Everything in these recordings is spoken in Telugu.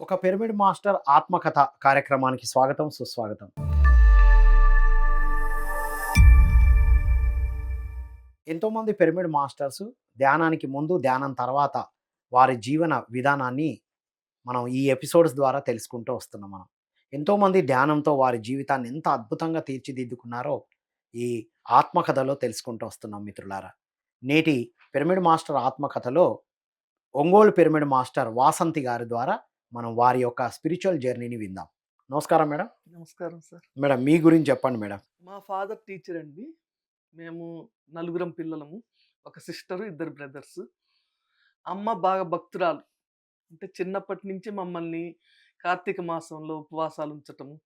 ఒక పిరమిడ్ మాస్టర్ ఆత్మకథ కార్యక్రమానికి స్వాగతం, సుస్వాగతం. ఎంతోమంది పిరమిడ్ మాస్టర్స్ ధ్యానానికి ముందు, ధ్యానం తర్వాత వారి జీవన విధానాన్ని మనం ఈ ఎపిసోడ్స్ ద్వారా తెలుసుకుంటూ వస్తున్నాం మనం. ఎంతోమంది ధ్యానంతో వారి జీవితాన్ని ఎంత అద్భుతంగా తీర్చిదిద్దుకున్నారో ఈ ఆత్మకథలో తెలుసుకుంటూ వస్తున్నాం మిత్రులారా. నేటి పిరమిడ్ మాస్టర్ ఆత్మకథలో ఒంగోలు పిరమిడ్ మాస్టర్ వాసంతి గారి ద్వారా మనం వారి యొక్క స్పిరిచువల్ జర్నీని విందాం. నమస్కారం మేడం. నమస్కారం సార్. మేడం మీ గురించి చెప్పండి మేడం. మా ఫాదర్ టీచర్ అండి. మేము నలుగురం పిల్లలము. ఒక సిస్టరు, ఇద్దరు బ్రదర్స్. అమ్మ బాగా భక్తురాలు. అంటే చిన్నప్పటి నుంచి మమ్మల్ని కార్తీక మాసంలో ఉపవాసాలు ఉంచటము,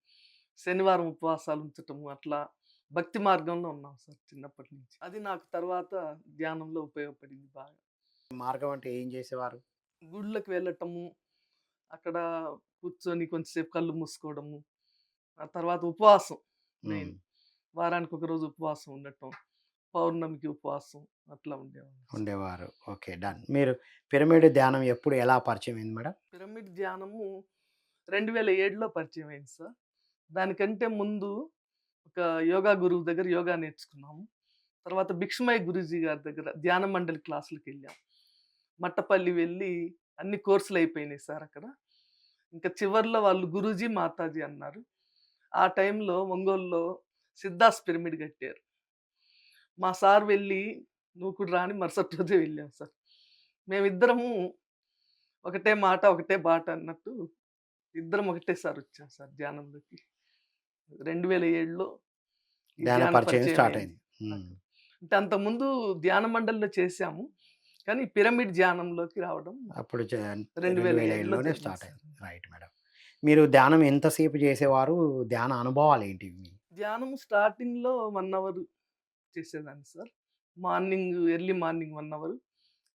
శనివారం ఉపవాసాలు ఉంచటము, అట్లా భక్తి మార్గంలో ఉన్నాం సార్ చిన్నప్పటి నుంచి. అది నాకు తర్వాత ధ్యానంలో ఉపయోగపడింది బాగా. మార్గం అంటే ఏం చేసేవారు? గుళ్ళకి వెళ్ళటము, అక్కడ కూర్చొని కొంచెంసేపు కళ్ళు మూసుకోవడము, ఆ తర్వాత ఉపవాసం మెయిన్. వారానికి ఒక రోజు ఉపవాసం ఉండటం, పౌర్ణమికి ఉపవాసం అట్లా ఉండేవారు. Okay, done. మీరు పిరమిడ్ ధ్యానం ఎప్పుడు ఎలా పరిచయం అయింది మేడం? పిరమిడ్ ధ్యానము 2007లో పరిచయం అయింది సార్. దానికంటే ముందు ఒక యోగా గురువు దగ్గర యోగా నేర్చుకున్నాము. తర్వాత భిక్షమయ్య గురూజీ గారి దగ్గర ధ్యాన మండలి క్లాసులకు వెళ్ళాం. మట్టపల్లి వెళ్ళి అన్ని కోర్సులు అయిపోయినాయి సార్ అక్కడ. ఇంకా చివర్లో వాళ్ళు గురూజీ, మాతాజీ అన్నారు. ఆ టైంలో ఒంగోలులో సిద్ధాస్ పిరమిడ్ కట్టారు. మా సార్ వెళ్ళి నువ్వు కూడా రాని మరుసటి రోజే వెళ్ళాం సార్. మేమిద్దరము ఒకటే మాట ఒకటే బాట అన్నట్టు ఇద్దరం ఒకటేసారి వచ్చాం సార్ ధ్యానంలోకి. 2007లో ధ్యాన పరిచయం స్టార్ట్ అయింది. అయింది. అంటే అంతకుముందు ధ్యాన మండలిలో చేశాము, కానీ పిరమిడ్ ధ్యానంలోకి రావడం అప్పుడు 2007లోనే స్టార్ట్ అయింది. Right madam. మీరు ధ్యానం ఎంతసేపు చేసేవారు? ధ్యాన అనుభవాలు ఏంటి? ధ్యానం స్టార్టింగ్లో 1 అవర్ చేసేదాన్ని sir. Morning early morning 1 hour,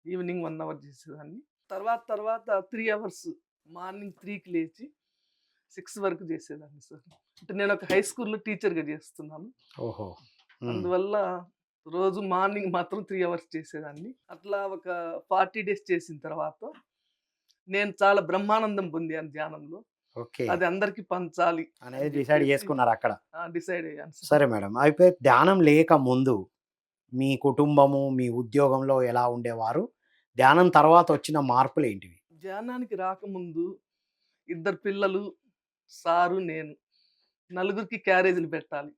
evening 1 hour చేసేదాన్ని. తర్వాత 3 అవర్స్ మార్నింగ్ 3కి లేచి 6 వరకు చేసేదాన్ని సార్. అంటే నేను ఒక హై స్కూల్లో టీచర్గా చేస్తున్నాను. ఓహో. అందువల్ల రోజు మార్నింగ్ మాత్రం 3 అవర్స్ చేసేదాన్ని. అట్లా ఒక 40 డేస్ చేసిన తర్వాత నేను చాలా బ్రహ్మానందం పొందాను ధ్యానంలో. ఓకే. అది అందరికి పంచాలి అనేది డిసైడ్ చేసుకున్నారు అక్కడ. డిసైడ్ అయ్యాను. సరే మేడం. అయితే ధ్యానం లేక ముందు మీ కుటుంబము, మీ ఉద్యోగంలో ఎలా ఉండేవారు? ధ్యానం తర్వాత వచ్చిన మార్పులు ఏంటివి? ధ్యానానికి రాకముందు 2 పిల్లలు, సారు, నేను నలుగురికి క్యారేజీలు పెట్టాలి.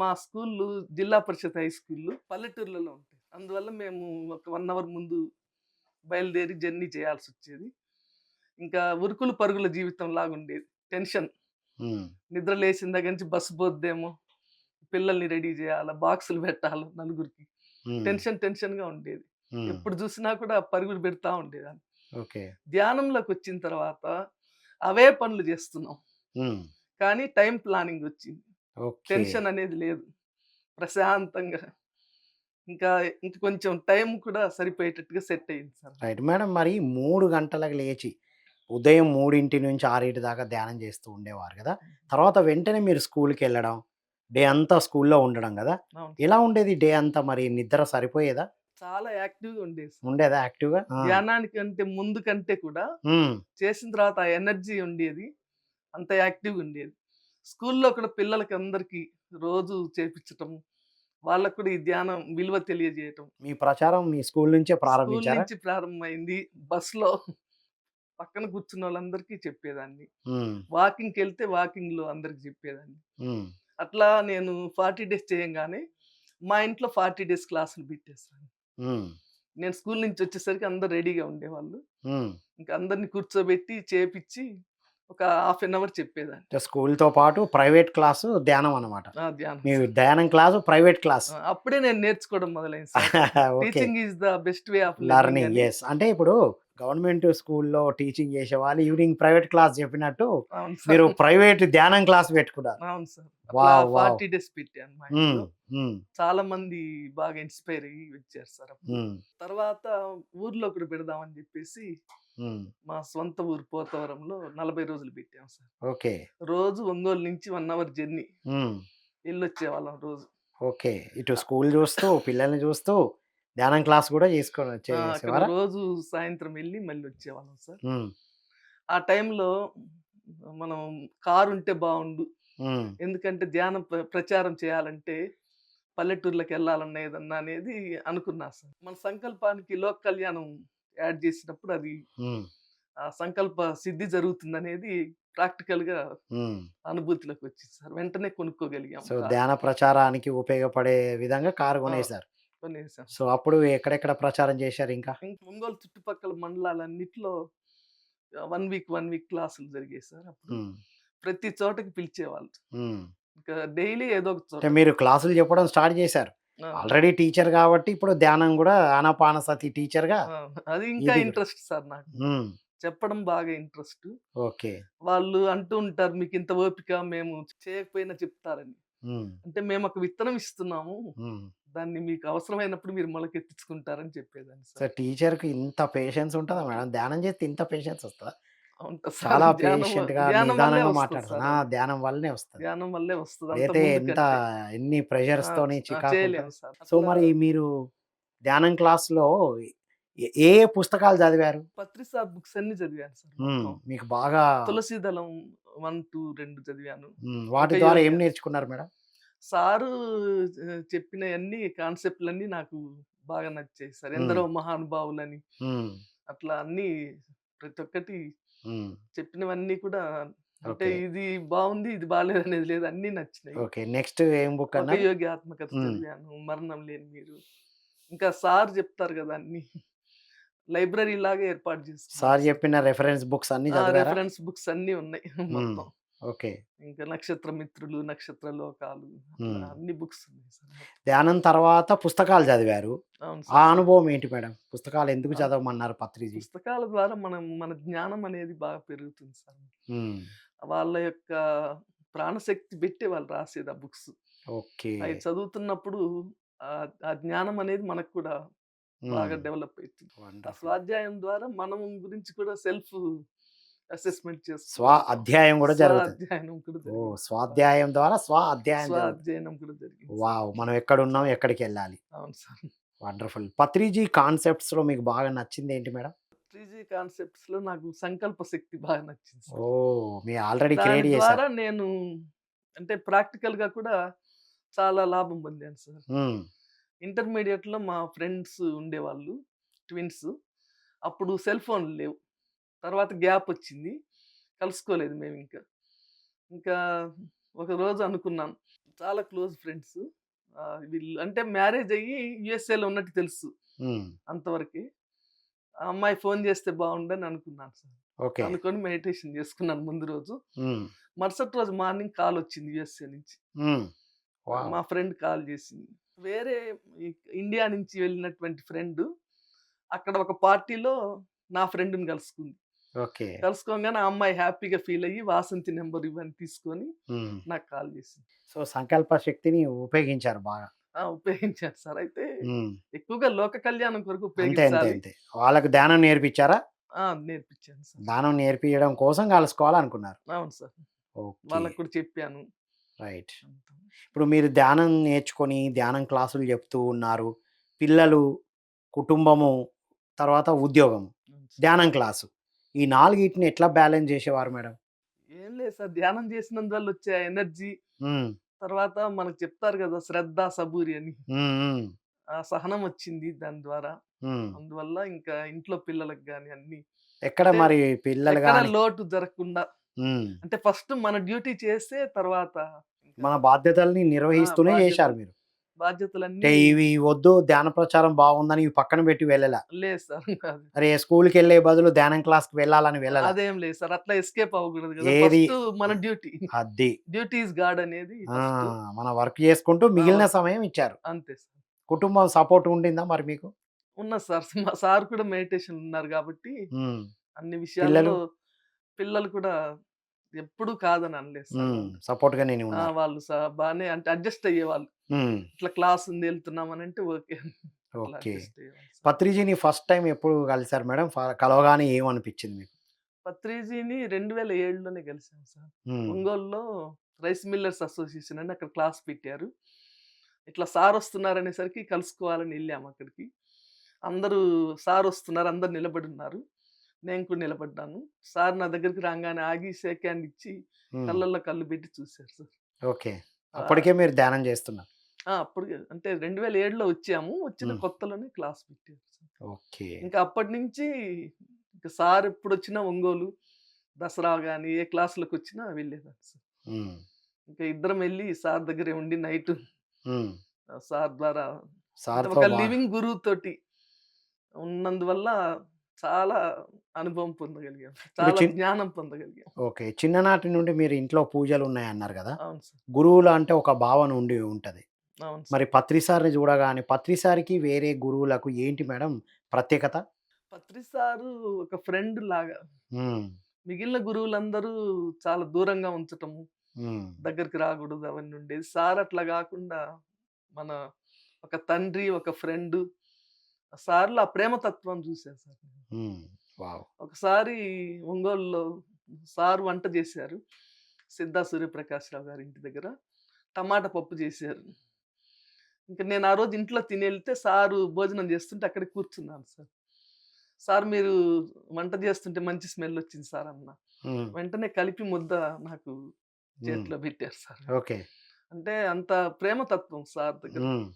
మా స్కూళ్ళు జిల్లా పరిషత్ హై స్కూళ్ళు పల్లెటూర్లలో ఉంటాయి. అందువల్ల మేము ఒక 1 అవర్ ముందు బయలుదేరి జర్నీ చేయాల్సి వచ్చేది. ఇంకా ఉరుకులు పరుగుల జీవితం లాగా ఉండేది. టెన్షన్. నిద్ర లేచిన దగ్గర నుంచి బస్సు పోద్దేమో, పిల్లల్ని రెడీ చేయాలా, బాక్సులు పెట్టాలి నలుగురికి. టెన్షన్గా ఉండేది. ఎప్పుడు చూసినా కూడా పరుగులు పెడతా ఉండేదాన్ని. ఓకే. ధ్యానంలోకి వచ్చిన తర్వాత అవే పనులు చేస్తున్నాం, కానీ టైం ప్లానింగ్ వచ్చింది. టెన్షన్ అనేది లేదు. ప్రశాంతంగా ఇంకా కొంచెం టైం కూడా సరిపోయేటట్టుగా సెట్ అయింది సార్. Right madam. మరి 3 గంటలకు లేచి ఉదయం 3 నుంచి 6 దాకా ధ్యానం చేస్తూ ఉండేవారు కదా. తర్వాత వెంటనే మీరు స్కూల్కి వెళ్ళడం, డే అంతా స్కూల్లో ఉండడం కదా. ఎలా ఉండేది డే అంతా? మరి నిద్ర సరిపోయేదా? చాలా యాక్టివ్గా ఉండేదా యాక్టివ్గా? ధ్యానానికి అంటే ముందు కంటే కూడా చేసిన తర్వాత ఆ ఎనర్జీ ఉండేది, అంత యాక్టివ్గా ఉండేది. స్కూల్లో కూడా పిల్లలకి అందరికీ రోజు చేపించటం, వాళ్ళకు కూడా ఈ ధ్యానం విలువ తెలియజేయటం. మీ ప్రచారం మీ స్కూల్ నుంచే ప్రారంభించారా? స్కూల్ నుంచి ప్రారంభమైంది. బస్సులో పక్కన కూర్చున్న వాళ్ళందరికీ చెప్పేదాన్ని. వాకింగ్కి వెళ్తే వాకింగ్లో అందరికి చెప్పేదాన్ని. అట్లా నేను 40 డేస్ చేయంగానే మా ఇంట్లో 40 డేస్ క్లాసులు పెట్టేస్తాను. నేను స్కూల్ నుంచి వచ్చేసరికి అందరు రెడీగా ఉండేవాళ్ళు. ఇంకా అందరిని కూర్చోబెట్టి చేపిచ్చి ఒక హాఫ్ అన్ అవర్ చెప్పేదాన్ని. స్కూల్తో పాటు ప్రైవేట్ క్లాసు ధ్యానం అనమాట. ధ్యానం క్లాసు, ప్రైవేట్ క్లాస్ అప్పుడే నేను నేర్చుకోవడం మొదలైంది. Teaching is the best way of learning. Yes. అంటే ఇప్పుడు గవర్నమెంట్ స్కూల్లో టీచింగ్ చేసే వాళ్ళు ఈవినింగ్ ప్రైవేట్ క్లాస్ చెప్పినట్టు మీరు ప్రైవేట్ ధ్యానం క్లాస్ పెట్టుకున్నారు. అవును సార్. 40 డేస్ పెట్టాను మా ఇంట్లో. చాలా మంది బాగా ఇన్స్పైర్ అయ్యి వచ్చారు సార్. తర్వాత ఊర్లో కూడా పెడదామని చెప్పేసి మా సొంత ఊరు పోతవరంలో 40 రోజులు పెట్టాం సార్. ఓకే. రోజు ఒంగోలు నుంచి 1 అవర్ జర్నీ వెళ్ళొచ్చే వాళ్ళం రోజు. ఓకే. ఇటు స్కూల్ చూస్తూ పిల్లల్ని చూస్తూ ధ్యానం క్లాస్ కూడా చేసుకొని రోజు సాయంత్రం వెళ్ళి మళ్ళీ వచ్చేవాళ్ళం సార్. ఆ టైంలో మనం కారు ఉంటే బావుండు. హ్మ్. ఎందుకంటే ధ్యానం ప్రచారం చేయాలంటే పల్లెటూర్లకి వెళ్ళాలన్న ఏదన్నా అనేది అనుకున్నా సార్. మన సంకల్పానికి లోక కళ్యాణం యాడ్ చేసినప్పుడు అది హ్మ్. ఆ సంకల్ప సిద్ధి జరుగుతుందనేది ప్రాక్టికల్‌గా హ్మ్. అనుభూతిలోకి వచ్చింది సార్. వెంటనే కొనుక్కోగలిగాం సో, కారు. ధ్యాన ప్రచారానికి ఉపయోగపడే విధంగా కారు ఆ! కొనేసారు. కొనేసాం. సో, అప్పుడు ఎక్కడెక్కడ ప్రచారం చేశారింకా? ఒంగోలు చుట్టుపక్కల మండలాలన్నిట్లో 1 వీక్, 1 వీక్ క్లాసులు జరిగాయి సార్ అప్పుడు. హ్మ్. ప్రతి చోటకి పిలిచేవాళ్ళు. హ్మ్. ఇంకా డైలీ ఏదో ఒక అంటే చోట. మీరు క్లాసులు చెప్పడం స్టార్ట్ చేశారు. ఆ! ఆల్రెడీ టీచర్ కాబట్టి ఇప్పుడు ధ్యానం గూడా ఆనాపానసతి టీచర్‌గా ఆ! అది ఇంకా ఇది గూడా. ఇంట్రెస్ట్ సార్ నాకు. హ్మ్. చెప్పడం బాగా ఇంట్రెస్ట్. ఓకే. వాళ్ళు అంటూ ఉంటారు, "మీకింత ఓపిక మేము చేయకపోయినా చెప్తారని." హ్మ్. అంటే మేమొక విత్తనం ఇస్తున్నాము. హ్మ్. దాన్ని మీకు అవసరమైనప్పుడు మీరు మొలకెత్తించుకుంటారని చెప్పేదాన్ని సో, సార్. టీచర్‌కి ఇంత పేషెన్స్ ఉంటదా మేడం? ధ్యానం చేస్తే ఇంత పేషెన్స్ వస్తదా? ఉంటది సార్. చాలా ధ్యానం పేషెంట్‌గా, ధ్యానం వల్లే నిదానంగా వస్తది మాట్లాడతారు. సార్ ఆ! అది. ధ్యానం వల్లనే వస్తది. ధ్యానం వల్లే వస్తది. అంత అయితే ముందు ఎంత కంటే. ఎన్ని ఆ! ప్రెషర్స్‌తోని చేయలేము చికాకుంటది. సార్. సో, అట్లా మరి మీరు ధ్యానం క్లాస్‌లో ఏ ఏ పుస్తకాలు చదివారు? పత్రిసార్ బుక్స్ అన్నీ చదివాను సార్ హ్మ్. మొత్తం. మీకు బాగా 'తులసీదళం' 1, 2, 2 చదివాను. హ్మ్. ఒక వాటి ద్వారా ఏం యోగి నేర్చుకున్నారు మేడం? సారు చెప్పినయన్నీ కాన్సెప్ట్‌లన్నీ నాకు బాగా నచ్చాయి సార్. హ్మ్. ఎందరో మహానుభావులని హ్మ్. అట్లా అన్నీ ప్రతి ఒక్కటి హ్మ్. చెప్పినవన్నీ కూడా అంటే ఓకే. ఇది బావుంది, ఇది బాలేదనేది లేదు. అన్నీ నచ్చినాయి. ఓకే. నెక్స్ట్ ఏం బుక్ ఒక అన్నారు? యోగి ఆత్మకథ హ్మ్. చదివాను. 'మరణం లేని మీరు.' ఇంకా సార్ చెప్తారు గదా! అన్నీ. లైబ్రరీలాగా ఏర్పాటు చేసుకున్నాను సార్ సార్. చెప్పిన రిఫరెన్స్ బుక్స్ అన్నీ చదివారా? రెఫరెన్స్ బుక్స్ అన్నీ ఉన్నాయి హ్మ్. మొత్తం. ఓకే. ఇంకా 'నక్షత్ర మిత్రులు', 'నక్షత్ర లోకాలు' అట్లా హ్మ్. అన్ని బుక్స్ ఉన్నాయి సార్ మొత్తం. ధ్యానం తర్వాత పుస్తకాలు చదివారు. అవును ఆ సార్. అనుభవం ఏంటి మేడం? పుస్తకాలు ఎందుకు ఆ చదవమన్నారు పత్రిజీ? పుస్తకాల ద్వారా మన జ్ఞానం అనేది బాగా పెరుగుతుంది సార్. హ్మ్. వాళ్ళ యొక్క ప్రాణశక్తి బెట్టి వాళ్ళు రాసేది ఆ బుక్స్. ఓకే. అయి చదువుతున్నప్పుడు ఆ జ్ఞానం అనేది మనకు కూడా హ్మ్. బాగా డెవలప్ అయితుంది. ఆ వండర్‌ఫుల్. స్వాధ్యాయం ద్వారా మనం గురించి కూడా సెల్ఫ్ అసెస్‌మెంట్ స్వ చేసుకోగలుగుతాం. అధ్యాయం గూడా స్వ జరుగుతది. అధ్యయనం కూడా ఓహ్! జరిగింది సార్ బాగా. స్వాధ్యాయం ద్వారా అధ్యాయం స్వ జరుగుతది. అధ్యయనం కూడా జరిగింది సార్. వావ్! మనం ఎక్కడున్నాం? ఎక్కడికెళ్ళాలి? అవును సార్. వండర్‌ఫుల్. పత్రిజీ కాన్సెప్ట్స్‌లో మీకు బాగా నచ్చిందేంటి మేడం? 3G కాన్సెప్ట్స్‌లో నాకు సంకల్ప శక్తి బాగా నచ్చింది సార్. ఓహ్! మీరు ఆల్రెడీ దాని క్రియేట్ ద్వారా చేశారు. నేను అంటే ప్రాక్టికల్‌గా కూడా చాలా లాభం పొందాను సార్. హ్మ్. ఇంటర్మీడియేట్‌లో మా ఫ్రెండ్స్ ఉండేవాళ్ళు ట్విన్స్. అప్పుడు సెల్ ఫోన్‌లు లేవు. తర్వాత గ్యాపొచ్చింది. కలుసుకోలేదు మేమింకా. ఇంకా ఒకరోజు అనుకున్నాను. చాలా క్లోజ్ ఫ్రెండ్స్. వీళ్ళు అంటే మ్యారేజ్ అయ్యి యూఎస్ఏలో ఉన్నట్టు తెలుసు హ్మ్. అంతవరకే. ఆ అమ్మాయి ఫోన్ చేస్తే బావుండని అనుకున్నాను సార్. ఓకే. అనుకోని మెడిటేషన్ చేసుకున్నాను ముందు రోజు. హ్మ్. మరుసటి రోజు మార్నింగ్ కాలొచ్చింది యూఎస్ఏ నుంచి. హ్మ్. వావ్! మా ఫ్రెండ్ కాల్ చేసింది. వేరే ఇ ఇండియా నుంచి వెళ్ళినటువంటి ఫ్రెండు అక్కడ ఒక పార్టీలో నా ఫ్రెండ్‌ని కలుసుకుంది. ఓకే. కలుసుకోంగానే ఆ అమ్మాయి హ్యాపీగా ఫీల్ అయ్యి వాసంతి నంబర్ ఇవన్నీ తీసుకొని హ్మ్. నాకు కాల్ చేసింది. సో, సంకల్ప శక్తిని ఉపయోగించారు బాగా. ఉపయోగించాను సార్. అయితే హ్మ్. ఎక్కువగా లోక కళ్యాణం కొరకు అంతే. అంతే. ఉపయోగించాలి. అంతే. వాళ్ళకి ధ్యానం నేర్పించారా? నేర్పించాను సార్. దానం నేర్పియడం కోసం కలుసుకోవాలనుకున్నారు. అవును సార్. ఓకే. వాళ్ళకి కూడా చెప్పాను. రైట్. అంతా. ఇప్పుడు మీరు ధ్యానం నేర్చుకొని, ధ్యానం క్లాసులు చెప్తూ ఉన్నారు. పిల్లలు, కుటుంబము, తర్వాత ఉద్యోగం, అవును సార్. ధ్యానం క్లాసు. ఈ 4 ఎట్లా బ్యాలెన్స్ చేసేవారు మేడం? ఏం లేదు సార్. ధ్యానం చేసినందువల్ల వచ్చే ఎనర్జీ, హ్మ్. తర్వాత మనకు చెప్తారు కదా! శ్రద్ధ, సబూరి అని. హ్మ్. హ్మ్. ఆ సహనం వచ్చింది దాని ద్వారా. హ్మ్. అందువల్ల ఇంకా ఇంట్లో పిల్లలకి గాని అన్నీ ఎక్కడ అంటే మరి పిల్లలు ఎక్కడ గాని లోటు జరగకుండా హ్మ్. అంటే ఫస్ట్ మన డ్యూటీ చేస్తే తర్వాత ఇంకా మన బాధ్యతల్ని నిర్వహిస్తూనే చేశారు బాధ్యతలు మీరు. అంటే బాధ్యతలన్నీ ఇవి వద్దు ధ్యాన ప్రచారం బాగుందని ఇవి పక్కన పెట్టి వెళ్ళలా. లేదు సార్. కాదు. అరే! స్కూలుకెళ్ళే బదులు ధ్యానం క్లాస్‌కి వెళ్ళాలని వెళ్ళలా. అదేం లేదు సార్. అట్లా ఎస్కేప్ అవ్వకూడదు కదా! ఏది ఫస్ట్ మన డ్యూటీ. అది. డ్యూటీ ఈస్ గాడ్ అనేది ఆ! ఫస్ట్. మన వర్క్ చేసుకుంటూ ఆ! మిగిలిన వర్క్ సమయం ఇచ్చారు. అంతే సార్. కుటుంబం సపోర్ట్ ఉండిందా మరి మీకు? ఉన్నది సార్. మా సార్ కూడా మెడిటేషన్‌లో ఉన్నారు కాబట్టి హ్మ్. అన్ని పిల్లలు? విషయాల్లో పిల్లలు కూడా ఎప్పుడూ కాదని అనలేదు సార్ హ్మ్. వాళ్ళు. సపోర్ట్‌గానే ఉన్నారు. వాళ్ళు బానే అంటే అడ్జస్ట్ అయ్యేవాళ్ళు. హ్మ్. ఇట్లా క్లాస్ ఉంది ఎళ్తున్నామనంటే ఓకే. అట్లా ఓకే. అడ్జస్ట్ అయ్యేవాళ్ళు సార్. పత్రిజిని ఫస్ట్ టైమ్ ఎప్పుడు కలిసారు మేడం? కలవగానే ఏమనిపించింది మీకు? పత్రిజీని 2007లోనే కలిసాం సార్. హ్మ్. ఒంగోలులో రైస్ మిల్లర్స్ అసోసియేషన్ అని అక్కడ క్లాస్ పెట్టారు. ఇట్లా సారొస్తున్నారనేసరికి కలుసుకోవాలని ఎళ్ళాము అక్కడికి. అందరూ సారొస్తున్నారు. అందరూ నిలబడున్నారు. నేను కూడా నిలబడ్డాను. సార్ నా దగ్గరికి రాంగానే ఆగి షేక్ హ్యాండ్ ఇచ్చి హ్మ్. కళ్ళల్లో కళ్ళు పెట్టి చూసారు సార్. ఓకే. ఆహ్, అప్పటికే మీరు ధ్యానం చేస్తున్నారు. అప్పుడు అంటే 2007లో వచ్చాము. వచ్చిన హ్మ్. కొత్తలోనే క్లాస్ పెట్టారు సార్. ఓకే. ఇంకా అప్పటినుంచి ఇంక సార్ ఎప్పుడొచ్చినా ఒంగోలు, దసరా గాని, ఏ క్లాసులకొచ్చినా వెళ్ళేదాన్ని సార్. హ్మ్. ఇంకా ఇద్దరం ఎళ్లి సార్ దగ్గరే ఉండి నైటు హ్మ్. సార్ ద్వారా అంటే సార్‌తో ఒక బా లివింగ్ గురువుతోటి ఉన్నందువల్ల చాలా అనుభవం పొందగలిగాం. ఇప్పుడు చాలా జ్ఞానం పొందగలిగాం. ఓకే. చిన్ననాటి నుండి మీరు ఇంట్లో పూజలున్నాయన్నారు గదా! అవును సార్. గురువులు అంటే ఒక భావన ఉంటది. అవును మరి సార్. పత్రిసారిని చూడగానే పత్రిసారికి వేరే గురువులకు ఏంటి మేడం ప్రత్యేకత? పత్రి సారు ఒక ఫ్రెండ్ లాగా. హ్మ్. మిగిలిన గురువులందరూ చాలా దూరంగా ఉంచటము, హ్మ్. దగ్గరికి రాకూడదు అవన్నీ ఉండేది. సార్ అట్లా గాకుండా మన ఒక తండ్రి, ఒక ఫ్రెండు సార్‌లో ఆ ప్రేమ తత్వం చూసా సార్ నేను. హ్మ్. వావ్! ఒకసారి ఒంగోలులో సార్ వంట జేశారు. 'సిద్ధా సూర్యప్రకాశ్‌రావు' గారి ఇంటి దగ్గర. టమాటా పప్పు జేశారు. ఇంక నేను ఆ రోజు ఇంట్లో తినెళ్తే సారు భోజనం జేస్తుంటే అక్కడే కూర్చున్నాను సార్. సార్ మీరు వంట జేస్తుంటే మంచి స్మెల్లొచ్చింది సార్ అన్నా. హ్మ్. వెంటనే కలిపి ముద్ద నాకు హ్మ్. చేతిలో బెట్టారు సార్. ఓకే. అంటే అంత ప్రేమ తత్వం సార్ దగ్గర. హ్మ్.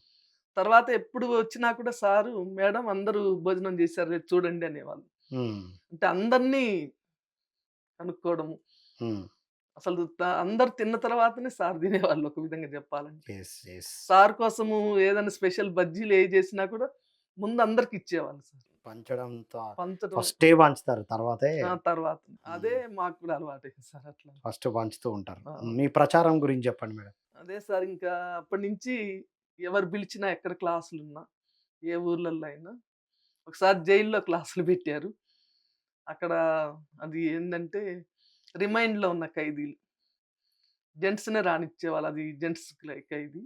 తర్వాత ఎప్పుడు వచ్చినా కూడా సారు, "మేడం అందరూ భోజనం జేశారు రేపు చూడండి" అనేవాళ్ళు. హ్మ్. అంటే అందరిని కనుక్కోవడము. హ్మ్. అసలు అందరూ తిన్న తర్వాతనే సార్ తినేవాళ్ళు ఒక విధంగా జెప్పాలంటే. యెస్. యెస్. సార్ కోసము ఏదైనా స్పెషల్ బజ్జీలు ఏయి జేసినా కూడా ముందు అందరికిచ్చేవాళ్ళు సార్. పంచడంతో పంచడం ఫస్టే పంచుతారు. తర్వాతే తర్వాత. అదే హ్మ్. మాకు కూడా అలవాటయింది సార్ అట్లా. ఫస్ట్ పంచుతూ ఉంటారు. ఆ! మీ ప్రచారం గురించి చెప్పండి మేడం? అదే సార్ ఇంకా అప్పటినుంచి ఎవరు పిలిచినా ఎక్కడ క్లాసులున్నా, ఏ ఊర్లల్లో అయినా ఒకసారి జైల్‌లో క్లాసులు పెట్టారు. అక్కడ అది ఏందంటే రిమైండ్‌లో ఉన్న ఖైదీలు. జెంట్స్‌నే రానిచ్చేవాళ్ళు. అది జెంట్స్ ఖైదీ.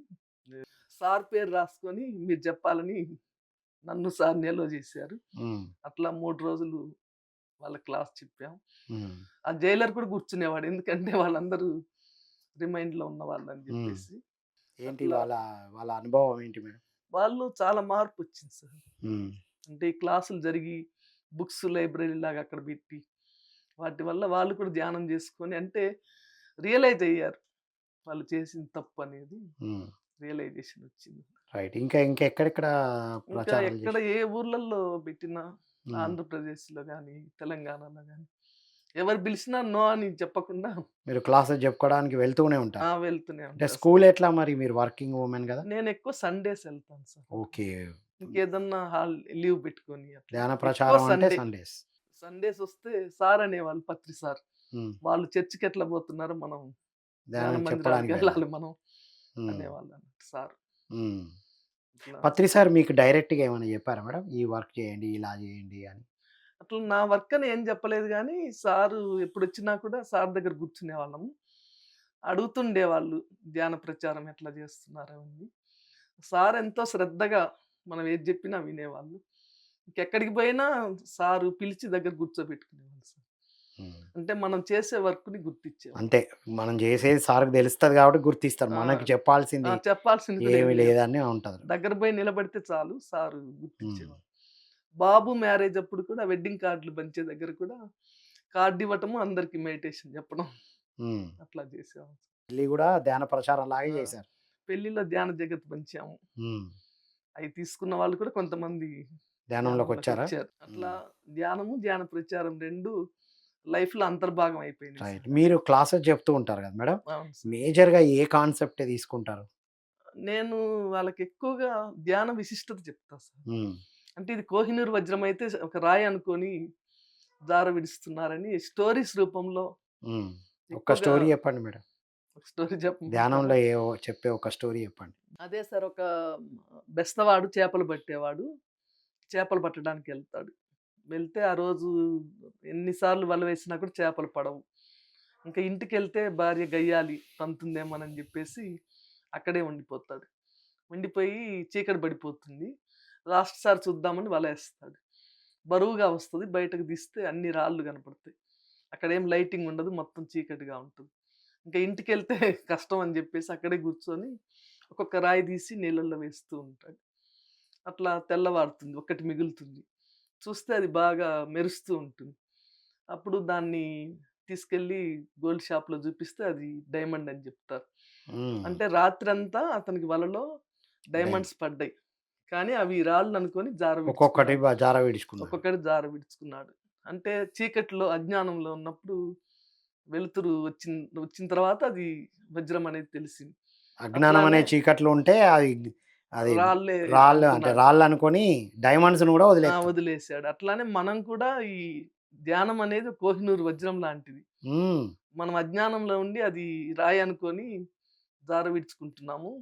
సార్ పేరు రాసుకొని మీరు చెప్పాలని నన్ను సార్‌ని ఎలో చేశారు. హ్మ్. అట్లా 3 రోజులు వాళ్ళకి క్లాస్ చెప్పాం. హ్మ్. ఆ జైలర్ కూడా కూర్చునేవాడు. ఎందుకంటే వాళ్ళందరూ రిమైండ్‌లో ఉన్నవాళ్ళని హ్మ్. చెప్పేసి. ఏంటి అట్లా వాళ్ళ అనుభవం ఏంటి మేడం? వాళ్ళు చాలా మార్పొచ్చింది సార్. హ్మ్. అంటే ఈ క్లాసులు జరిగి బుక్స్ లైబ్రరీలాగా అక్కడ పెట్టి వాటి వల్ల వాళ్ళు కూడా ధ్యానం చేసుకొని అంటే రియలైజ్ అయ్యారు. వాళ్ళు చేసింది తప్పనేది హ్మ్. రియలైజేషన్ వచ్చింది. రైట్. ఇంకా ఎక్కడెక్కడ ఇంకా ప్రచారాలు ఎక్కడ చేశారు? ఏ ఊర్లల్లో పెట్టినా హ్మ్. ఆంధ్రప్రదేశ్‌లో గాని, తెలంగాణలో గాని ఎవరు పిలిచినా నో అని చెప్పకుండా మీరు క్లాసెస్ చెప్పుకోవడానికి వెళ్తూనే ఉంటారు. వెళ్తూనే అంటే ఉంటా సార్. స్కూల్ ఎట్లా మరి మీరు వర్కింగ్ వుమెన్ గదా! నేనెక్కువ సండేస్ ఎళ్తాను సార్. ఓకే. ఇంకేదన్నా లీవ్ పెట్టుకొని అట్లా. ధ్యాన ఎక్కువ ప్రచారం అంటే సండే. సండేస్. సండేస్ వస్తే సార్ అనేవాళ్ళు పత్రి సార్. హ్మ్. వాళ్ళు చర్చికెట్లా పోతున్నారో మనం ధ్యాన ధ్యానం చెప్పడానికి వెళ్ళాలి. మందిరానికెళ్ళాలి మనం హ్మ్. అనేవాళ్ళన్నట్టు సార్. హ్మ్. ఇట్లా పత్రి సార్ మీకు డైరెక్ట్‌గా ఏమైనా చెప్పారా మేడం? ఈ వర్క్ చేయండి, ఇలా చేయండి అని? అట్లా నా వర్క్ అని ఏం చెప్పలేదు గానీ, సారు ఎప్పుడొచ్చినా కూడా సార్ దగ్గర కూర్చునేవాళ్ళము. అడుగుతుండేవాళ్ళు ధ్యాన ప్రచారం ఎట్లా చేస్తున్నారు అవన్నీ. సార్ ఎంతో శ్రద్ధగా మనం ఏది చెప్పినా వినేవాళ్ళు. ఇంకెక్కడికి పోయినా సారు పిలిచి దగ్గర కూర్చోబెట్టుకునేవాళ్ళు సార్. హ్మ్. అంటే మనం చేసే వర్క్‌ని గుర్తిచ్చేవాళ్ళు. అంతే. మనం చేసేది సార్‌కి తెలుస్తది కాబట్టి గుర్తిస్తారు. ఆ! మనకి చెప్పాల్సింది చెప్పాల్సింది కూడా ఏం ఏమి లేదు. లేదని ఉంటది. దగ్గర పోయి నిలబడితే చాలు సారు హ్మ్. గుర్తించేవాళ్ళు. బాబు మ్యారేజ్ అప్పుడు కూడా వెడ్డింగ్ కార్డ్‌లు పంచే దగ్గర కూడా కార్డ్ ఇవ్వటము, అందరికి మెడిటేషన్ చెప్పడం హ్మ్. అట్లా చేసేవాళ్ళం. పెళ్లి గూడా ధ్యాన ప్రచారంలాగే ఆ! చేశారు. పెళ్లిలో ధ్యాన జగత్ పంచాము. హ్మ్. అయి తీసుకున్న వాళ్ళు కూడా కొంతమంది ధ్యానంలోకొచ్చారా? ధ్యానంలోకొచ్చారు. అట్లా హ్మ్. ధ్యానము, ధ్యాన ప్రచారం 2 లైఫ్‌లో అంతర్భాగం అయిపోయినాయి రైట్. సార్. మీరు క్లాసెస్ చెప్తూ ఉంటారు కదా మేడం. అవును సార్. మేజర్‌గా ఏ కాన్సెప్ట్ తీసుకుంటారు? నేను వాళ్ళకెక్కువగా ధ్యాన విశిష్టత చెప్తా సార్. హ్మ్. అంటే ఇది కోహినూర్ వజ్రం అయితే ఒక రాయి అనుకోని జార విడుస్తున్నారని స్టోరీస్ రూపంలో హ్మ్. ఒక్క ఎక్కువగా స్టోరీ చెప్పండి మేడం. ఒక స్టోరీ చెప్పమంటారా? ధ్యానంలో చెప్పే ఒక స్టోరీ చెప్పండి. అదే సార్ ఒక బెస్తవాడు చేపలు పట్టేవాడు. చేపలు పట్టడానికెళ్తాడు. వెళ్తే ఆ రోజు ఎన్ని సార్లు వల వేసినా కూడా చేపలు పడవు. ఇంకా ఇంటికెళ్తే భార్య గయ్యాలి తంతుందేమోనని జెప్పేసి అక్కడే ఉండిపోతాడు. ఉండిపోయి చీకటి పడిపోతుంది. లాస్ట్ సారి చూద్దామని వలేస్తాడు. బరువుగా వస్తది. బయటకు తీస్తే అన్ని రాళ్ళు కనపడతాయి. అక్కడేం లైటింగ్ ఉండదు. మొత్తం చీకటిగా ఉంటుంది. ఇంకా ఇంటికెళ్తే కష్టం అని జెప్పేసి అక్కడే కూర్చొని ఒక్కొక్క రాయి తీసి నీళ్ళల్లో వేస్తూ ఉంటాడు. అట్లా తెల్లవారుతుంది. ఒక్కటి మిగులుతుంది. చూస్తే అది బాగా మెరుస్తూ ఉంటుంది. అప్పుడు దాన్ని తీసుకెళ్ళి గోల్డ్ షాప్‌లో చూపిస్తే అది డైమండ్ అని చెప్తారు. హ్మ్. అంటే రాత్రంతా అతనికి వలలో డైమ్ డైమండ్స్ పడ్డాయి. కానీ అవి రాళ్ళనుకోని జార ఒక్కొక్కటి విడుచుకున్నాడు. జార విడుచుకున్నాడు. ఒక్కొక్కటి జార విడుచుకున్నాడు. అంటే చీకట్లో, అజ్ఞానంలో ఉన్నప్పుడు వెలుతురు వచ్చిన తర్వాత అది వజ్రం అనేది తెలిసింది. అజ్ఞానం అనే అట్లానే చీకట్లో ఉంటే అది అది రాళ్ళే రాళ్ళు అంటే అనుకున్నాడు. రాళ్ళనుకోని డైమండ్స్‌ని గూడా ఆ! వదిలేత్తాడు. వదిలేసాడు. అట్లానే మనం కూడా ఈ ధ్యానం అనేది కోహినూరు వజ్రం లాంటిది. హ్మ్. మనం అజ్ఞానంలో ఉండి అది రాయి అనుకోని జార విడుచుకుంటున్నాము.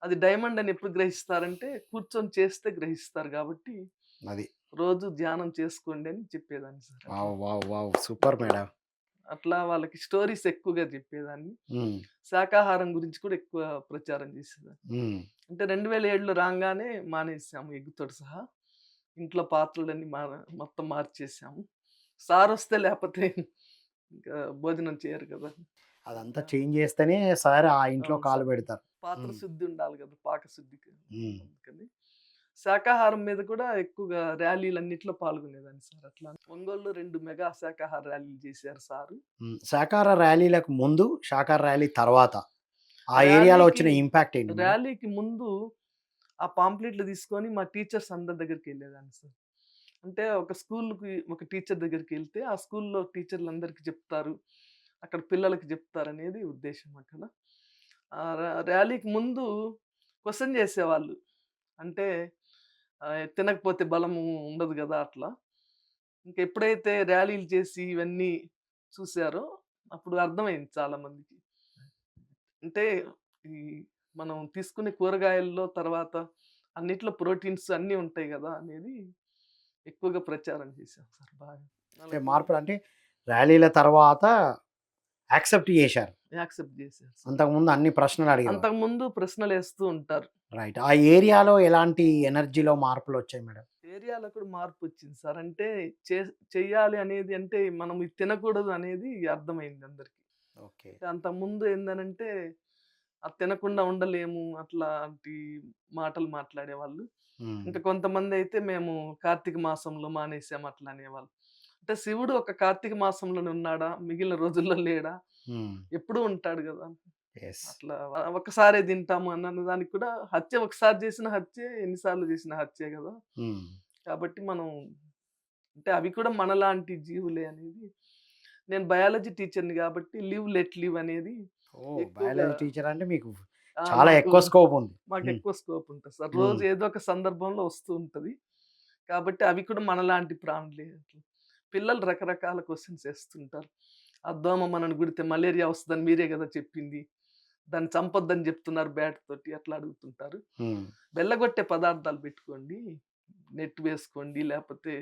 అది డైమండ్ అని ఎప్పుడు గ్రహిస్తారంటే కూర్చొని చేస్తే గ్రహిస్తారు గాబట్టి, అది. రోజు ధ్యానం చేసుకోండి అని చెప్పేదాన్ని సార్ అట్లా. Wow! Wow! Wow! Super madam. అట్లా వాళ్ళకి స్టోరీస్ ఎక్కువగా చెప్పేదాన్ని. హ్మ్. శాకాహారం గురించి కూడా ఎక్కువ ప్రచారం చేసేదాన్ని. హ్మ్. అంటే 2007లో రాంగానే మానేసాము ఎగ్గుతోటి సహా. ఇంట్లో పాత్రలన్నీ మొత్తం మార్చేసాము. సారొస్తే లేపోతే ఇంకా భోజనం చేయరు కదా! అదంతా ఇంకా చేంజ్ చేస్తేనే సార్ ఆ ఇంట్లో అవును కాలు సార్. పెడతారు. పాత్ర హ్మ్. శుద్ధి ఉండాలి కదా! పాకశుద్ధికి. హ్మ్. అందుకని శాకాహారం మీద కూడా ఎక్కువగా ర్యాలీలన్నిట్లో పాల్గొనేదాన్ని సార్ అట్లా. ఒంగోలులో 2 మెగా శాకాహార ర్యాలీలు చేశారు సారు. హ్మ్. శాకాహార ర్యాలీలకు ముందు, శాకాహార ర్యాలీ తర్వాత ఆ ఏరియాలో ర్యాలీకి వచ్చిన ఇంపాక్ట్ ఏంటి మేడం? ర్యాలీకి ముందు ఆ పాంప్లెట్లు తీసుకొని మా టీచర్స్ అందరి దగ్గరికెళ్ళేదాన్ని సార్. అంటే ఒక స్కూలుకి ఒక టీచర్ దగ్గరికెళ్తే, ఆ స్కూల్‌లో టీచర్లందరికి చెప్తారు. అక్కడ పిల్లలకి చెప్తారనేది ఉద్దేశ్యం అక్కడ. ర్యాలీకి ముందు క్వెషన్ చేసేవాళ్ళు. అంటే తినకపోతే బలము ఉండదు గదా! అట్లా. ఇంకెప్పుడైతే ర్యాలీలు చేసి ఇవన్నీ చూసారో, అప్పుడు అర్థమైంది చాలా మందికి. అంటే ఈ మనం తీసుకునే కూరగాయల్లో తర్వాత అన్నిట్లో ప్రోటీన్స్ అన్నీ ఉంటాయి గదా! అనేది ఎక్కువగా ప్రచారం చేశాం సార్ బాగా. అంటే వాళ్ళకి మార్పులు అంటే ర్యాలీల తర్వాత యాక్సెప్ట్ చేశారు. యాక్సెప్ట్ చేశారు సార్. అంతకుముందు అన్ని ప్రశ్నలు అడిగేవారు. అంతకుముందు ప్రశ్నలేస్తూ ఉంటారు. రైట్. ఆ ఏరియాలో ఎలాంటి ఎనర్జీలో మార్పులొచ్చాయి మేడం? ఏరియాలో కూడా మార్పొచ్చింది సార్. అంటే చే చెయ్యాలి అనేది అంటే మనం ఇది తినకూడదు అనేది అర్థమైంది అందరికి. ఓకే. అంతకుముందు ఏందనంటే అది తినకుండా ఉండలేము అట్లాంటి మాటలు మాట్లాడేవాళ్ళు. హ్మ్. ఇంకా కొంతమందయితే మేము కార్తీక మాసంలో మానేసాం అట్లా అనేవాళ్ళు. అంటే శివుడు ఒక కార్తీక మాసంలోనే ఉన్నాడా? మిగిలిన రోజుల్లో లేడా? హ్మ్. ఎప్పుడూ ఉంటాడు గదా! యెస్. అట్లా ఒక్కసారే తింటాము అన్న దానికి కూడా హత్య ఒకసారి చేసిన హత్యే, ఎన్ని సార్లు చేసిన హత్యే గదా! హ్మ్. కాబట్టి మనం అంటే అవి కూడా మనలాంటి జీవులే అనేది నేను బయాలజీ టీచర్‌ని గాబట్టి లివ్ లెట్ లివ్ అనేది ఓహ్! ఎక్కువగా బయాలజీ టీచర్ అంటే మీకు ఆ! చాలా ఎక్కువ స్కోప్ ఉంది. హ్మ్. మాకెక్కువ స్కోప్ ఉంటది సార్. రోజు హ్మ్. ఏదో ఒక సందర్భంలో వస్తూ ఉంటది. కాబట్టి అవి కూడా మనలాంటి ప్రాణులే. పిల్లలు రకరకాల క్వెషన్స్ ఏస్తుంటారు. ఆ దోమ మనల్ని గుడితే మలేరియా వస్తదని మీరే గదా చెప్పింది. దాన్ని చంపొద్దని జెప్తున్నారు బ్యాట్ తోటి అట్లా అడుగుతుంటారు. హ్మ్. వెళ్ళగొట్టే పదార్థాలు పెట్టుకోండి. నెట్ వేసుకోండి. లేపోతే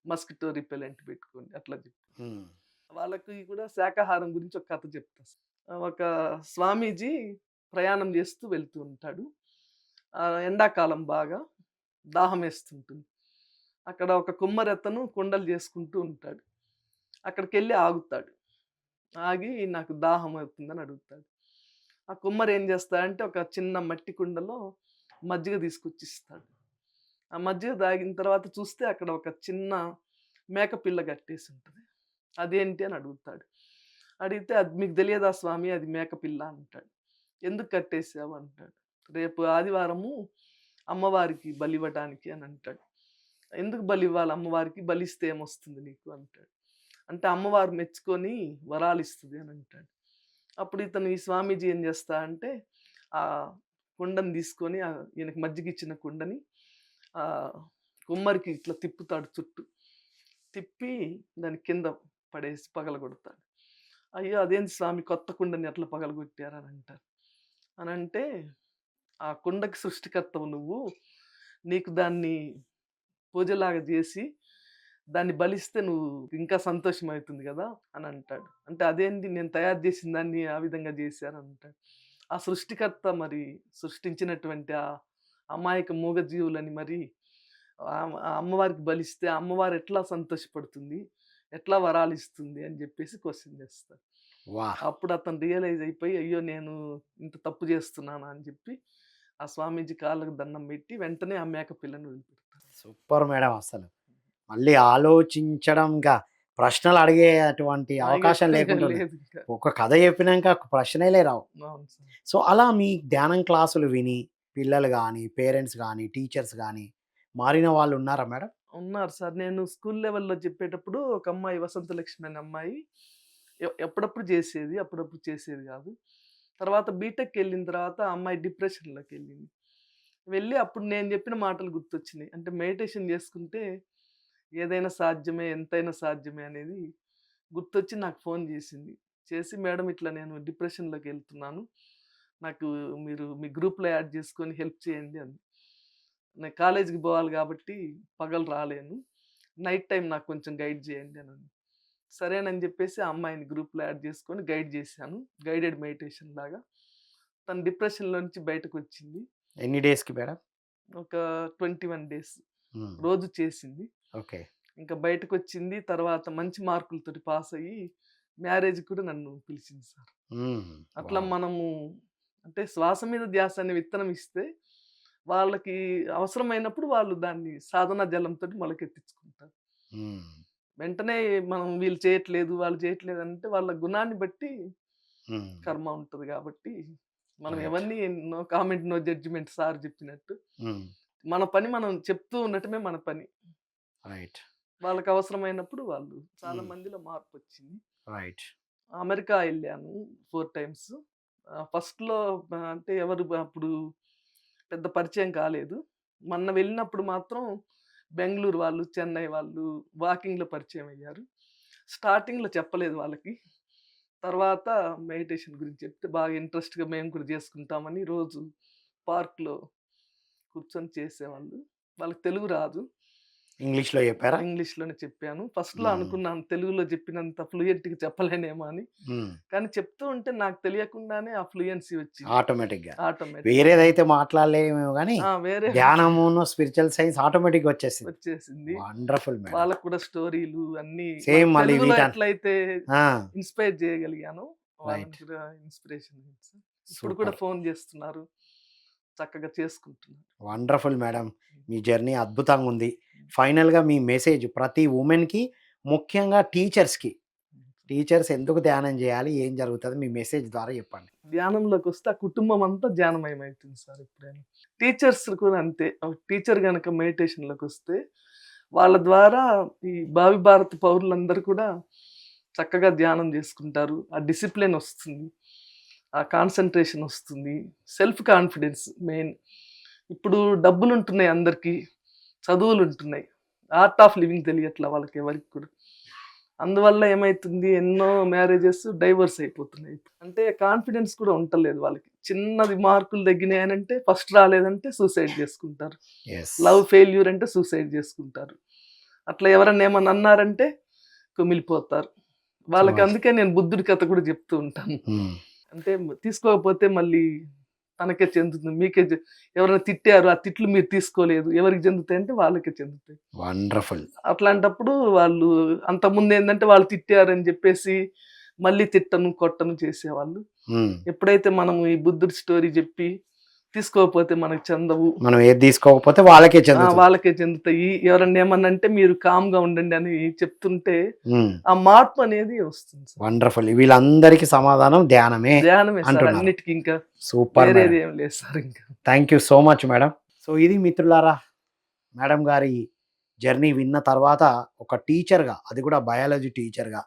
మస్కిటో రిపెలెంట్ పెట్టుకోండి. అట్లా హ్మ్. వాళ్ళకి కూడా శాకాహారం గురించి ఒక కథ చెప్తా. ఒక స్వామీజీ ప్రయాణం చేస్తూ వెళ్తూ ఉంటాడు. ఎండాకాలం బాగా దాహమేస్తుంటుంది. అక్కడ ఒక కుమ్మరతను కుండలు చేసుకుంటూ ఉంటాడు. అక్కడికెళ్ళి ఆగుతాడు. ఆగి నాకు దాహం అవుతుందని అడుగుతాడు. ఆ కుమ్మరి ఏం చేస్తాడంటే ఒక చిన్న మట్టి కుండలో మజ్జిగ తీసుకొచ్చి ఇస్తాడు. ఆ మజ్జిగ తాగిన తర్వాత చూస్తే అక్కడ ఒక చిన్న మేకపిల్ల కట్టేసుంటది. అదేంటి అని అడుగుతాడు. అడిగితే, "అది మీకు తెలియదా స్వామి అది మేకపిల్ల" అంటాడు. "ఎందుకు కట్టేసావు?" అంటాడు. "రేపు ఆదివారము అమ్మవారికి బలివ్వటానికి" అని అంటాడు. "ఎందుకు బలివ్వాలి అమ్మవారికి? బలిస్తే ఏమొస్తుంది నీకు?" అంటాడు. అంటే అమ్మవారు మెచ్చుకొని వరాలిస్తది అని అంటాడు. అప్పుడు ఇతను ఈ స్వామీజీ ఏం చేస్తా అంటే, ఆ కుండని తీసుకొని ఈయనకి మజ్జిగిచ్చిన కుండని ఆహ్, కుమ్మరికి ఇట్లా తిప్పుతాడు చుట్టూ. తిప్పి దాని కింద పడేసి పగలగొడతాడు. "అయ్యో! అదేంటి స్వామి కొత్త కుండని ఎట్లా పగలగొట్టారు" అని అంటారు. అనంటే, "ఆ కుండకి సృష్టికర్తవు నువ్వు. నీకు దాన్ని పూజలాగా జేసి, దాన్ని బలిస్తే నువ్వు ఇంకా సంతోషమైతుంది గదా!" అని అంటాడు. అంటే అదేంటి నేను తయారు జేసిన దాన్ని ఆ విధంగా జేశారంటాడు. ఆ సృష్టికర్త మరి సృష్టించినటువంటి ఆ అమాయక మూగజీవులని మరి ఆ అమ్మవారికి బలిస్తే ఆ అమ్మవారు ఎట్లా సంతోషపడుతుంది? ఎట్లా వరాలిస్తుంది? అని జెప్పేసి క్వెషన్ జేస్తాడు. వాహ్! అప్పుడు అతను రియలైజ్ అయిపోయి, అయ్యో! నేను ఇంత తప్పు జేస్తున్నానా అని జెప్పి, ఆ స్వామీజీ కాళ్ళకి దండం బెట్టి వెంటనే ఆ మేక పిల్లని వదిలిపెడతారు. సూపర్ మేడం అసలు. మళ్ళీ ఆలోచించడం ఇంకా ప్రశ్నలు అడిగే అటువంటి అవకాశం లేకుంటుంది. లేదు ఇంకా. ఒక కథ చెప్పినాక ప్రశ్నలే రావు. అవును సార్. సో, అలా మీ ధ్యానం క్లాసులు విని పిల్లలు గాని, పేరెంట్స్ గాని, టీచర్స్ గాని మారిన వాళ్ళు ఉన్నారా మేడం? ఉన్నారు సార్. నేను స్కూల్ లెవెల్‌లో చెప్పేటప్పుడు ఒక అమ్మాయి వసంతలక్ష్మి అనే అమ్మాయి ఎప్పుడప్పుడు చేసేది. అప్పుడప్పుడు చేసేది కాదు. తర్వాత బీటెక్‌కెళ్ళిన తర్వాత ఆ అమ్మాయి డిప్రెషన్‌లోకెళ్ళింది. వెళ్ళి అప్పుడు నేను చెప్పిన మాటలు గుర్తొచ్చినాయి. అంటే మెడిటేషన్ చేసుకుంటే ఏదైనా సాధ్యమే, ఎంతైనా సాధ్యమే అనేది గుర్తొచ్చి నాకు ఫోన్ చేసింది. చేసి మేడం ఇట్లా నేను డిప్రెషన్‌లోకెళ్తున్నాను. నాకు మీరు మీ గ్రూప్‌లో యాడ్ చేసుకొని హెల్ప్ చేయండి అంది. నేను కాలేజీకి పోవాలి కాబట్టి పగలు రాలేను. నైట్ టైమ్ నాకు కొంచెం గైడ్ చేయండి అనంది. సరేనని చెప్పేసి ఆ అమ్మాయిని గ్రూప్‌లో యాడ్ చేసుకొని గైడ్ చేశాను. గైడెడ్ మెడిటేషన్ లాగా. తను డిప్రెషన్‌లో నుంచి బయటకొచ్చింది. ఎన్ని డేస్‌కి మేడం? ఒక 21 డేస్ హ్మ్. రోజు చేసింది. ఓకే. ఇంకా బయటకొచ్చింది. తర్వాత మంచి మార్కులతోటి పాస్ అయ్యి మ్యారేజ్‌కి కూడా నన్ను పిలిచింది సార్. హ్మ్. అట్లా వావ్! మనము అంటే శ్వాస మీద ధ్యాస అనే విత్తనం ఇస్తే వాళ్ళకి అవసరమైనప్పుడు వాళ్ళు దాన్ని సాధనా జలంతోటి మొలకెత్తించుకుంటారు. హ్మ్. వెంటనే మనం వీళ్ళు చేయట్లేదు, వాళ్ళు చేయట్లేదు అంటే వాళ్ళ గుణాన్ని బట్టి హ్మ్. కర్మ ఉంటది గాబట్టి, మనం రైట్. ఎవరిని no comment, no judgement sir జెప్పినట్టు. హ్మ్. మన పని మనం చెప్తూ ఉండటమే మన పని. రైట్. వాళ్ళకి అవసరమైనప్పుడు వాళ్ళు చాలా హ్మ్. మందిలో మార్పొచ్చింది. రైట్. అమెరికా ఎళ్ళాను 4 టైమ్స్. ఫస్ట్‌లో అంటే ఎవరు అప్పుడు పెద్ద పరిచయం కాలేదు. మొన్న వెళ్ళినప్పుడు మాత్రం బెంగుళూరు వాళ్ళు, చెన్నై వాళ్ళు వాకింగ్‌లో పరిచయమయ్యారు. స్టార్టింగ్‌లో చెప్పలేదు వాళ్ళకి. తర్వాత మెడిటేషన్ గురించి చెప్తే బాగా ఇంట్రెస్ట్‌గా మేము కూడా జేసుకుంటామని రోజు పార్క్‌లో కూర్చొని చేసేవాళ్ళు. వాళ్ళకి తెలుగు రాదు. ఇంగ్లీష్‌లో చెప్పారా? ఇంగ్లీష్‌లోనే చెప్పాను. ఫస్ట్‌లో హ్మ్. అనుకున్నాను తెలుగులో చెప్పినంత ఫ్లూయెంట్‌గా చెప్పలేనేమో అని. హ్మ్. కానీ చెప్తూ ఉంటే నాకు తెలియకుండానే ఆ ఫ్లూయెన్సీ వచ్చింది. ఆటోమేటిక్‌గా. ఆటోమేటిక్‌గా. వేరేదైతే మాట్లాడలేమేమో గానీ, వేరే ధ్యానమును, స్పిరిచువల్ సైన్స్ ఆటోమేటిక్‌గా వచ్చేసింది. వచ్చేసింది. Wonderful madam. వాళ్ళకి కూడా స్టోరీలు అన్నీ సేమ్ వాళ్ళకి మళ్ళీ తెలుగులో వీటన్ ఎట్లయితే ఆ! ఇన్‌స్పైర్ చేయగలిగానో వాళ్ళని రైట్. కూడా ఇన్‌స్పిరేషన్ ఇచ్చి ఇప్పుడు కూడా సూపర్. ఫోన్ చేస్తున్నారు. చక్కగా చేసుకుంటున్నారు. Wonderful madam. హ్మ్. మీ జర్నీ అద్భుతంగుంది. ఫైనల్‌గా మీ మెసేజ్ ప్రతి వుమెన్‌కి, ముఖ్యంగా టీచర్స్‌కి, హ్మ్. టీచర్స్ ఎందుకు ధ్యానం జేయాలి? ఏం జరుగుతది? మీ మెసేజ్ ద్వారా చెప్పండి. ధ్యానంలోకొస్తే ఆ కుటుంబం అంతా ధ్యానమయమైతుంది సార్ ఎప్పుడైనా. టీచర్స్ కూడా అంతే. ఒక టీచర్ గనక మెడిటేషన్‌లోకొస్తే వాళ్ళ ద్వారా ఈ భావి భారత పౌరులందరూ కూడా చక్కగా ధ్యానం జేసుకుంటారు. ఆ డిసిప్లిన్ ఒస్తుంది. ఆ కాన్సంట్రేషన్ ఒస్తుంది. Self confidence main. ఇప్పుడు డబ్బులుంటున్నాయి అందరికి. చదువులుంటున్నాయి. ఆర్ట్ ఆఫ్ లివింగ్ తెలియట్లా వాళ్ళకెవరికి కూడా. అందువల్ల ఏమైతుంది ఎన్నో మ్యారేజెస్ డైవోర్స్ అయిపోతున్నాయి. అంటే కాన్ఫిడెన్స్ కూడా ఉంటలేదు వాళ్ళకి. చిన్నది మార్కులు తగ్గినాయనంటే ఫస్ట్ రాలేదంటే సూసైడ్ చేసుకుంటారు. యెస్. లవ్ ఫెయిల్యూర్ అంటే సూసైడ్ చేసుకుంటారు. అట్లా ఎవరన్నా ఏమన్నా అన్నారంటే కుమిలిపోతారు. సో వాళ్ళకి అందుకే నేను బుద్ధుడి కథ కూడా చెప్తూ ఉంటాను. హ్మ్. అంటే తీసుకోకపోతే మళ్ళీ తనకే చెందుతుంది. మీకే ఎవరైనా తిట్టారు. ఆ తిట్లు మీరు తీసుకోలేదు. ఎవరికి చెందుతాయంటే వాళ్ళకే చెందుతాయి. వండర్‌ఫుల్. అట్లాంటప్పుడు వాళ్ళు అంతకుముందేందంటే వాళ్ళు తిట్టారని జెప్పేసి, మళ్ళీ తిట్టను, కొట్టను చేసేవాళ్ళు. హ్మ్. ఎప్పుడైతే మనము ఈ బుద్ధుడి స్టోరీ జెప్పి, తీసుకోకపోతే మనకు చెందవు. మనం ఏది తీసుకోకపోతే వాళ్ళకే చెందుతుంది. వాళ్ళకే చెందుతాయి. ఎవరన్నా ఏమన్నంటే మీరు కామ్‌గా ఉండండి అని చెప్తుంటే, హ్మ్. ఆ మార్పనేది వస్తుంది సార్. వండర్‌ఫుల్. వీళ్ళందరికీ సమాధానం ధ్యానమే ధ్యానమే సార్ అంటున్నారు. అన్నిటికి ఇంకా. Super madam. వేరేది ఏం లేదు సార్ ఇంకా. Thank you so much madam. So ఇది మిత్రులారా, మేడం గారి జర్నీ విన్న తర్వాత ఒక టీచర్‌గా, అది కూడా బయాలజీ టీచర్‌గా,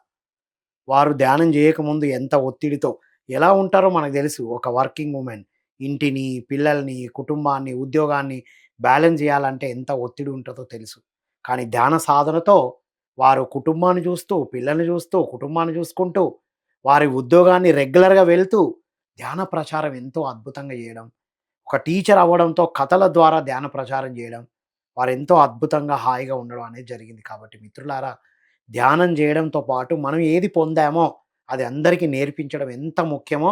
వారు ధ్యానం చేయకముందు ఎంత ఒత్తిడితో ఎలా ఉంటారో మనకు తెలుసు. ఒక వర్కింగ్ వుమెన్ ఇంటిని, పిల్లల్ని, కుటుంబాన్ని, ఉద్యోగాన్ని బ్యాలెన్స్ చేయాలంటే ఎంత ఒత్తిడి ఉంటదో తెలుసు. కానీ ధ్యాన సాధనతో వారు కుటుంబాన్ని చూస్తూ, పిల్లల్ని చూస్తూ, కుటుంబాన్ని చూసుకుంటూ, వారి ఉద్యోగాన్ని రెగ్యులర్‌గా వెళ్తూ, ధ్యాన ప్రచారం ఎంతో అద్భుతంగా చేయడం. ఒక టీచర్ అవ్వడంతో కథల ద్వారా ధ్యాన ప్రచారం చేయడం. వారెంతో అద్భుతంగా, హాయిగా ఉండడం అనేది జరిగింది. కాబట్టి మిత్రులారా, ధ్యానం జేయడంతో పాటు మనం ఏది పొందామో అది అందరికీ నేర్పించడం ఎంత ముఖ్యమో,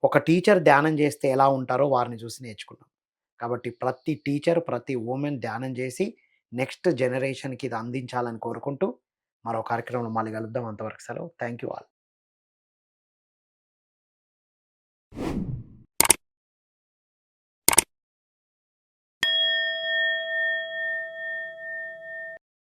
ఒక టీచర్ ధ్యానం జేస్తే ఎలా ఉంటారో వారిని చూసి నేర్చుకున్నాం. కాబట్టి ప్రతి టీచర్, ప్రతి వుమెన్ ధ్యానం జేసి నెక్స్ట్ జనరేషన్‌కి ఇది అందించాలని కోరుకుంటూ, మరో కార్యక్రమంలో మళ్ళీ కలుద్దాం. అంతవరకు సెలవు. Thank you all.